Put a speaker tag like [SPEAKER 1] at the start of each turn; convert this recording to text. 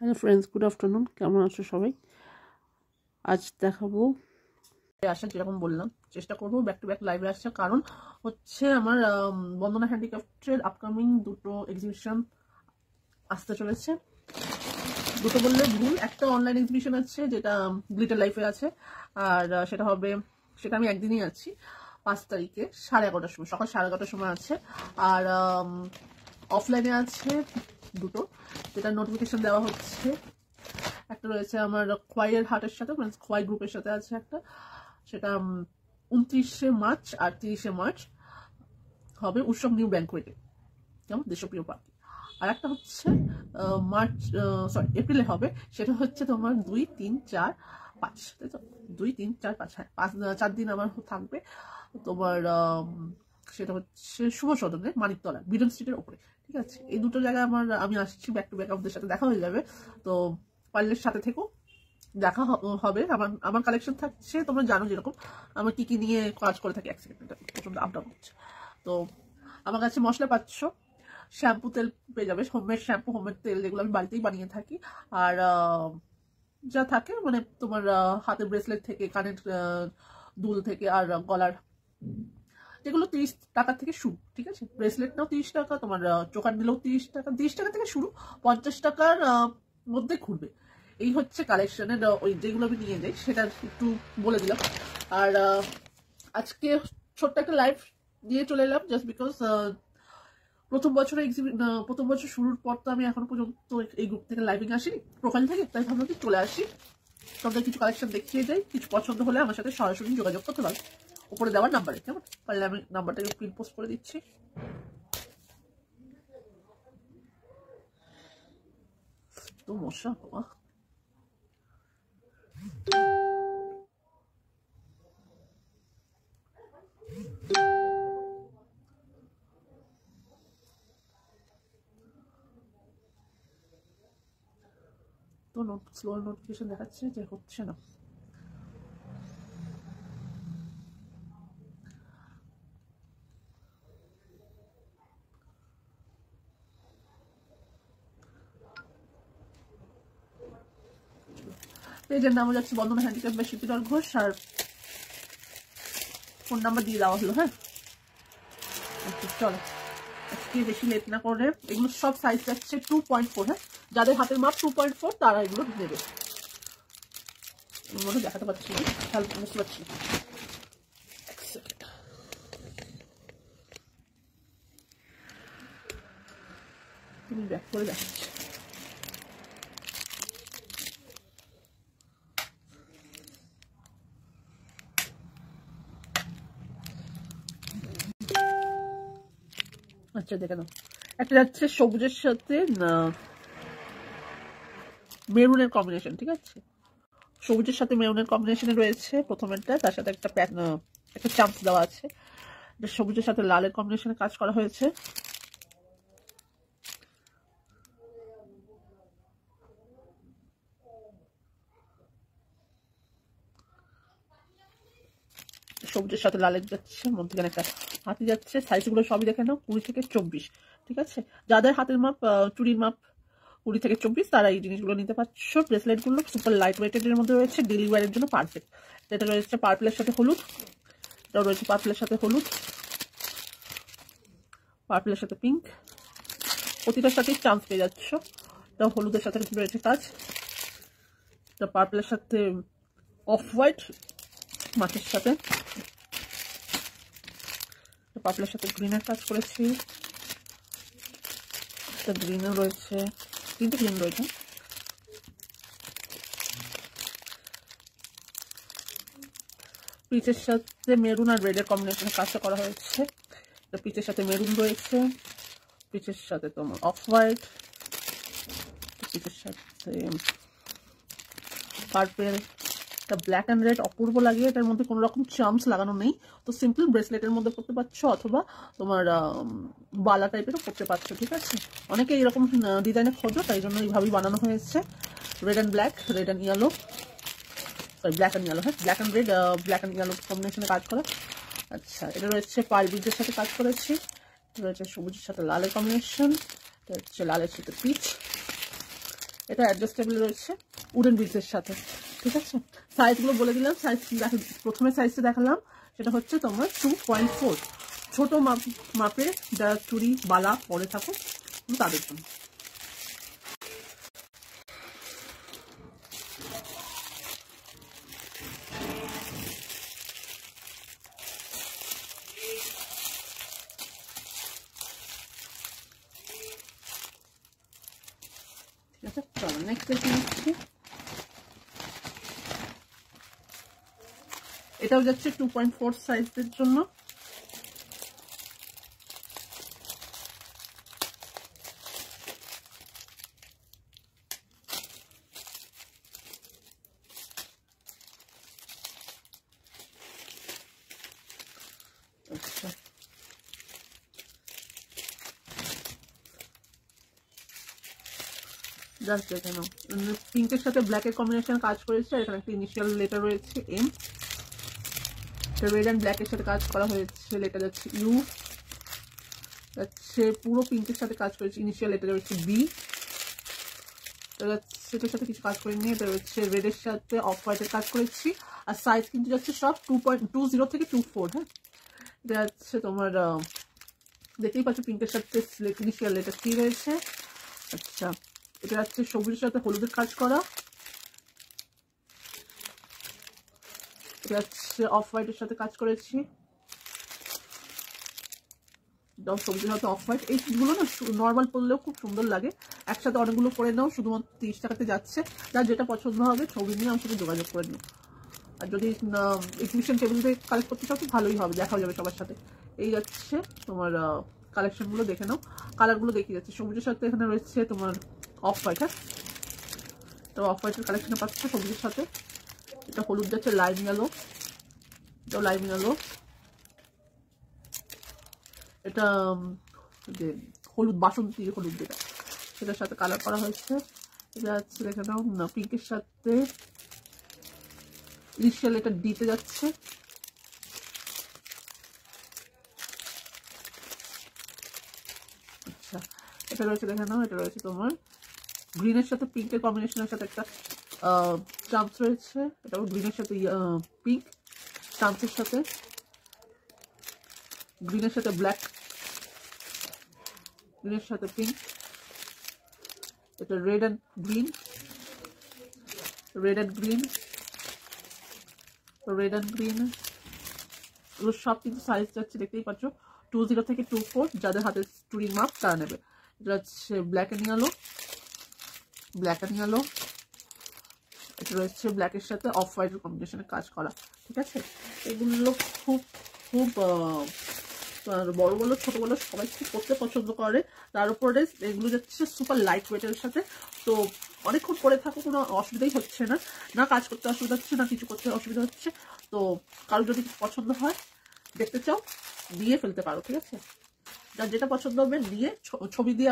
[SPEAKER 1] Hello friends, good afternoon. কেমন আছো সবাই? আজ দেখাবো আসার, যেরকম বললাম চেষ্টা করবো ব্যাক টু ব্যাক লাইভে আসার। কারণ হচ্ছে আমার বন্দনা হ্যান্ডিক্রাফটের আপকামিং দুটো এক্সিবিশন আসতে চলেছে। দুটো বললে ভুল, একটা অনলাইন এক্সিবিশন আছে যেটা গ্লিটার লাইফে আছে, আর সেটা আমি একদিনই আছি 5 তারিখে 11:30টার সময়, সকাল 11:30টার সময় আছে। আর অফলাইনে আছে দুটো, যেটা নোটিফিকেশন দেওয়া হচ্ছে। একটা রয়েছে আমার খোয়াইয়ের হাটের সাথে, মানে খোয়াই গ্রুপের সাথে আছে একটা, সেটা 29শে মার্চ আর 30শে মার্চ হবে উৎসব নিউ ব্যাংকুয়েটে, যেমন দেশপ্রিয় পার্টি। আর একটা হচ্ছে এপ্রিলে হবে, সেটা হচ্ছে তোমার 2, 3, 4, 5, তাই তো 2, 3, 4, 5, হ্যাঁ 4 দিন আমার থাকবে তোমার। সেটা হচ্ছে শুভ সদনে, মানিকতলা, বিডন স্ট্রিটের ওপরে। ঠিক আছে, এই দুটো জায়গায় আমি আসছি, ব্যাক টু ব্যাক আমাদের সাথে দেখা হয়ে যাবে। তো পারলে সাথে থেকো, দেখা হবে। আমার কালেকশন থাকছে, তোমরা জানো যেরকম আমার কি কি নিয়ে কাজ করে থাকি। এক সেকেন্ড, প্রচন্ড আপ ডাউন হচ্ছে। তো আমার কাছে মশলা পাচ্ছ, শ্যাম্পু তেল পেয়ে যাবে, হোমমেড শ্যাম্পু, হোমমেড তেল, যেগুলো আমি বাড়িতেই বানিয়ে থাকি। আর যা থাকে মানে তোমার হাতের ব্রেসলেট থেকে, কানের দুল থেকে, আর গলার, যেগুলো 30 টাকা থেকে শুরু। ঠিক আছে, ব্রেসলেট নাও 30 টাকা, তোমার চোকার নিলেও 30 টাকা, 30 টাকা থেকে শুরু, 50 টাকার মধ্যে ঘুরবে। এই হচ্ছে কালেকশনের ওই যেগুলো আমি নিয়ে যাই, সেটা একটু বলে দিলাম। আর আজকে ছোট্ট একটা লাইভ নিয়ে চলে এলাম, জাস্ট বিকজ প্রথম বছর শুরুর পর তো আমি এখনো পর্যন্ত এই গ্রুপ থেকে লাইভিং আসিনি, প্রোফাইল থেকে, তাই ভাবলাম কি চলে আসি, তোমাদের কিছু কালেকশন দেখিয়ে যাই। কিছু পছন্দ হলে আমার সাথে সরাসরি যোগাযোগ করতে পারো উপরে দেওয়ার নাম্বারে। কেমন, পারলে আমি নাম্বারটাকে প্রিন্ট পোস্ট করে দিচ্ছি। তো মশা বাবা, তো স্লো নোটিফিকেশন দেখাচ্ছে যে হচ্ছে না। পেজের নাম যাচ্ছে বন্দনা হ্যান্ডিক্রাফট বাই শিপিলাল ঘোষ, আর ফোন নাম্বার দিয়ে দেওয়া হলো। হ্যাঁ, চলো আজকে বেশি লেট না করে, এগুলো সব সাইজ যাচ্ছে 2.4। হ্যাঁ, যাদের হাতের মাপ 2.4 তারা এগুলো নেবে। মনে দেখাতে পারছি না, খেয়াল বুঝতে পারছি না। তুমি ব্যাক করে দেখাচ্ছি। আচ্ছা দেখে নাও, একটা যাচ্ছে সবুজের সাথে মেরুনের কম্বিনেশন। ঠিক আছে, সবুজের সাথে মেরুনের কম্বিনেশনে রয়েছে প্রথমেরটা, তার সাথে একটা চাম্প দেওয়া আছে। সবুজের সাথে লালের কম্বিনেশনে কাজ করা হয়েছে। সবুজের সাথে লালের যাচ্ছে, মধ্যখানে একটা হাতি যাচ্ছে। সাইজগুলো সবই দেখে নাও, 20 থেকে 24। ঠিক আছে, যাদের হাতের মাপ চুরির মাপ 20 থেকে 24 তারা এই জিনিসগুলো নিতে পারছো। ব্রেসলেট গুলো সুপার লাইট ওয়েটের মধ্যে রয়েছে, ডেলি ওয়ারের জন্য পারফেক্ট। এটা রয়েছে পার্পলের সাথে হলুদ, এটাও রয়েছে পার্পলের সাথে হলুদ, পার্পলের সাথে পিঙ্ক, প্রতিটার সাথে চান্স পেয়ে যাচ্ছ। এটাও হলুদের সাথে রয়েছে কাজ, এটা পার্পলের সাথে অফ হোয়াইট মাছের সাথে, পার্পলের সাথে গ্রিনের কাজ করেছি, গ্রিনও রয়েছে, তিনটে গ্রিন রয়েছে। পিচের সাথে মেরুন আর রেডের কম্বিনেশনে কাজটা করা হয়েছে। পিচের সাথে মেরুন রয়েছে, পিচের সাথে তোমার অফ হোয়াইট, পিচের সাথে পার্পেল, ব্ল্যাক অ্যান্ড রেড অপূর্ব লাগে। এটার মধ্যে কোনো রকম চার্মস লাগানো নেই, তো সিম্পল ব্রেসলেটের মধ্যে করতে পারছো, অথবা তোমার বালা টাইপেরও করতে পারছো। ঠিক আছে, অনেকে এরকম ডিজাইনে খোঁজো, তাই জন্য এইভাবেই বানানো হয়েছে। Red and black, red and yellow, sorry black and yellow, হ্যাঁ black and red, black and yellow কম্বিনেশনে কাজ করা। আচ্ছা, এটা রয়েছে পার বিজের সাথে কাজ করেছি, এটা রয়েছে সবুজের সাথে লালের কম্বিনেশন, এটা হচ্ছে লালের সাথে পিচ, এটা অ্যাডজাস্টেবল রয়েছে উডেন বিটসের সাথে, ঠিক আছে। সাইজগুলো বলে দিলাম, সাইজ প্রথমে সাইজটা দেখালাম, সেটা হচ্ছে তোমার 2.4, ছোট মাপে যারা চুড়ি বালা পরে থাকো তাদের জন্য। ঠিক আছে, চলো নেক্সট দেখে নিচ্ছি। এটাও যাচ্ছে 2.4 সাইজের জন্য। আচ্ছা, জাস্ট দেখে নাও, পিঙ্কের সাথে ব্ল্যাকের কম্বিনেশন কাজ করেছে। এখানে একটা ইনিশিয়াল লেটার রয়েছে এম, রেড অ্যান্ড ব্ল্যাকের সাথে কাজ করা হয়েছে, লেটার যাচ্ছে ইউ, যাচ্ছে পুরো পিঙ্কের সাথে কাজ করেছে, ইনিশিয়াল লেটার রয়েছে বি, সেটার সাথে কিছু কাজ করিনি। এটা হচ্ছে রেডের সাথে অফ হোয়াইটের কাজ করেছি। আর সাইজ কিন্তু যাচ্ছে সব 2.20 থেকে 2.4। হ্যাঁ, এটা যাচ্ছে তোমার দেখতেই পাচ্ছ পিঙ্কের সাথে ইনিশিয়াল লেটার কি রয়েছে। আচ্ছা, এটা যাচ্ছে সবুজের সাথে হলুদের কাজ করা, এটা যাচ্ছে অফ হোয়াইটের সাথে কাজ করেছি, সবুজের সাথে অফ হোয়াইট। এইগুলো না নর্মাল পরলেও খুব সুন্দর লাগে, একসাথে অনেকগুলো করে নাও, শুধুমাত্র 30 টাকাতে যাচ্ছে। যার যেটা পছন্দ হবে ছবি নিয়ে আমার সাথে যোগাযোগ করে নিও। আর যদি এক্সিবিশন টেবিল থেকে কালেক্ট করতে চাও তো ভালোই হবে, দেখাও যাবে সবার সাথে। এই যাচ্ছে তোমার কালেকশনগুলো দেখে নাও, কালারগুলো দেখিয়ে যাচ্ছে। সবুজের সাথে এখানে রয়েছে তোমার অফ হোয়াইট, হ্যাঁ, তো অফ হোয়াইটের কালেকশনে পাচ্ছে সবুজের সাথে। এটা হলুদ যাচ্ছে লাইম ইয়েলো, এটাও লাইম ইয়েলো, এটা যে হলুদ বাসন্তী হলুদ যেটা, সেটার সাথে কালার করা হয়েছে। এটা যাচ্ছে দেখে নাও পিঙ্কের সাথে ইনিশিয়াল এটা ডিতে যাচ্ছে, আচ্ছা। এটা রয়েছে দেখে নাও, এটা রয়েছে তোমার গ্রিনের সাথে পিঙ্কের কম্বিনেশনের সাথে একটা চান্স রয়েছে, এটাও গ্রিনের সাথে পিঙ্ক চান্সের সাথে, গ্রিনের সাথে ব্ল্যাক, গ্রিনের সাথে পিঙ্ক, এটা red and green, red and green, red and green. এগুলো সব কিন্তু সাইজ যাচ্ছে দেখতেই পাচ্ছ 20 থেকে 24, যাদের হাতে চুড়ির মাপ তারা নেবে। এটা হচ্ছে black and yellow, black and yellow, এটা রয়েছে ব্ল্যাকের সাথে অফ হোয়াইটের কম্বিনেশনে কাজ করা, ঠিক আছে। এগুলো খুব খুব বড় বড় ছোট বড় সবাই খুব পড়তে পছন্দ করে। তার উপরে এগুলো যাচ্ছে সুপার লাইট ওয়েটের সাথে, তো অনেকক্ষণ পরে থাকো কোনো অসুবিধাই হচ্ছে না, না কাজ করতে অসুবিধা হচ্ছে না কিছু করতে অসুবিধা হচ্ছে। তো কারো যদি পছন্দ হয় দেখতে চাও নিয়ে ফেলতে পারো, ঠিক আছে। যার যেটা পছন্দ হবে নিয়ে ছবি দিয়ে